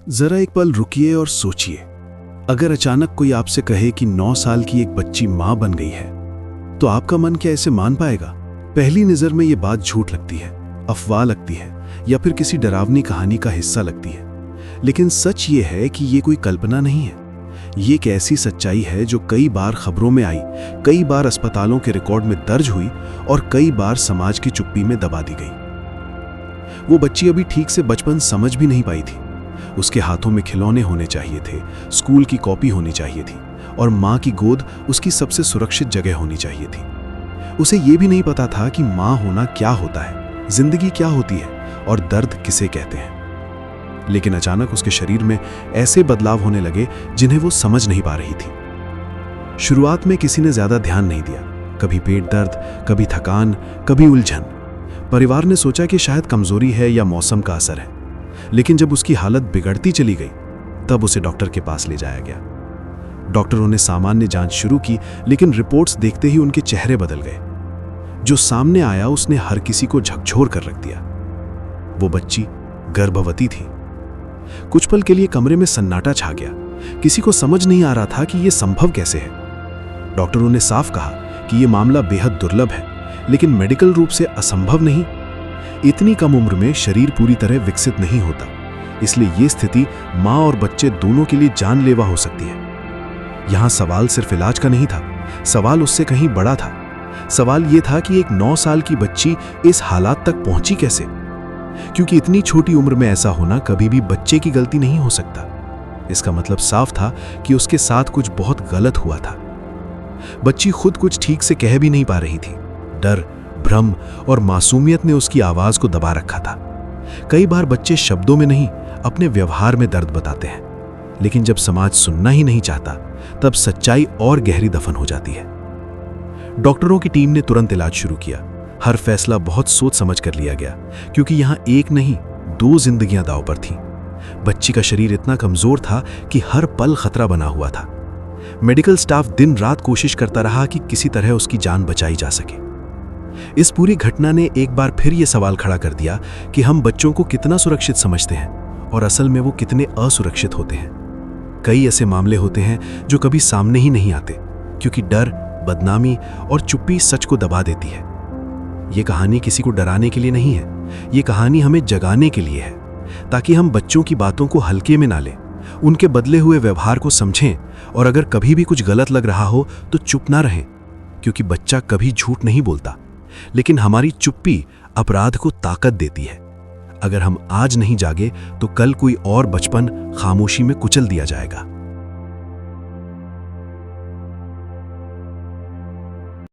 जरा एक पल रुकिए और सोचिए, अगर अचानक कोई आपसे कहे कि 9 साल की एक बच्ची मां बन गई है, तो आपका मन क्या इसे मान पाएगा? पहली नजर में ये बात झूठ लगती है, अफवाह लगती है, या फिर किसी डरावनी कहानी का हिस्सा लगती है। लेकिन सच ये है कि ये कोई कल्पना नहीं है। ये एक ऐसी सच्चाई है जो कई बार खबरों में आई, कई बार अस्पतालों के रिकॉर्ड में दर्ज हुई और कई बार समाज की चुप्पी में दबा दी गई। वो बच्ची अभी ठीक से बचपन समझ भी नहीं पाई थी। उसके हाथों में खिलौने होने चाहिए थे, स्कूल की कॉपी होनी चाहिए थी और माँ की गोद उसकी सबसे सुरक्षित जगह होनी चाहिए थी। उसे ये भी नहीं पता था कि माँ होना क्या होता है, जिंदगी क्या होती है और दर्द किसे कहते हैं। लेकिन अचानक उसके शरीर में ऐसे बदलाव होने लगे जिन्हें वो समझ नहीं पा रही थी। शुरुआत में किसी ने ज्यादा ध्यान नहीं दिया, कभी पेट दर्द, कभी थकान, कभी उलझन। परिवार ने सोचा कि शायद कमजोरी है या मौसम का असर है। लेकिन जब उसकी हालत बिगड़ती चली गई, तब उसे डॉक्टर के पास ले जाया गया। डॉक्टरों ने सामान्य जांच शुरू की, लेकिन रिपोर्ट्स देखते ही उनके चेहरे बदल गए। जो सामने आया उसने हर किसी को झकझोर कर रख दिया। वो बच्ची गर्भवती थी। कुछ पल के लिए कमरे में सन्नाटा छा गया। किसी को समझ नहीं आ रहा था कि यह संभव कैसे है। डॉक्टरों ने साफ कहा कि यह मामला बेहद दुर्लभ है, लेकिन मेडिकल रूप से असंभव नहीं। इतनी कम उम्र में शरीर पूरी तरह विकसित नहीं होता, इसलिए यह स्थिति मां और बच्चे दोनों के लिए जानलेवा हो सकती है। यहां सवाल सिर्फ इलाज का नहीं था, सवाल उससे कहीं बड़ा था। सवाल यह था कि एक 9 साल की बच्ची इस हालात तक पहुंची कैसे, क्योंकि इतनी छोटी उम्र में ऐसा होना कभी भी बच्चे की गलती नहीं हो सकता। इसका मतलब साफ था कि उसके साथ कुछ बहुत गलत हुआ था। बच्ची खुद कुछ ठीक से कह भी नहीं पा रही थी। डर, भ्रम और मासूमियत ने उसकी आवाज को दबा रखा था। कई बार बच्चे शब्दों में नहीं, अपने व्यवहार में दर्द बताते हैं, लेकिन जब समाज सुनना ही नहीं चाहता, तब सच्चाई और गहरी दफन हो जाती है। डॉक्टरों की टीम ने तुरंत इलाज शुरू किया। हर फैसला बहुत सोच समझ कर लिया गया, क्योंकि यहां एक नहीं 2 जिंदगियां दांव पर थीं। बच्ची का शरीर इतना कमजोर था कि हर पल खतरा बना हुआ था। मेडिकल स्टाफ दिन रात कोशिश करता रहा कि किसी तरह उसकी जान बचाई जा सके। इस पूरी घटना ने एक बार फिर यह सवाल खड़ा कर दिया कि हम बच्चों को कितना सुरक्षित समझते हैं और असल में वो कितने असुरक्षित होते हैं। कई ऐसे मामले होते हैं जो कभी सामने ही नहीं आते, क्योंकि डर, बदनामी और चुप्पी सच को दबा देती है। ये कहानी किसी को डराने के लिए नहीं है, ये कहानी हमें जगाने के लिए है, ताकि हम बच्चों की बातों को हल्के में ना लें, उनके बदले हुए व्यवहार को समझें और अगर कभी भी कुछ गलत लग रहा हो तो चुप ना रहें, क्योंकि बच्चा कभी झूठ नहीं बोलता, लेकिन हमारी चुप्पी अपराध को ताकत देती है। अगर हम आज नहीं जागे तो कल कोई और बचपन खामोशी में कुचल दिया जाएगा।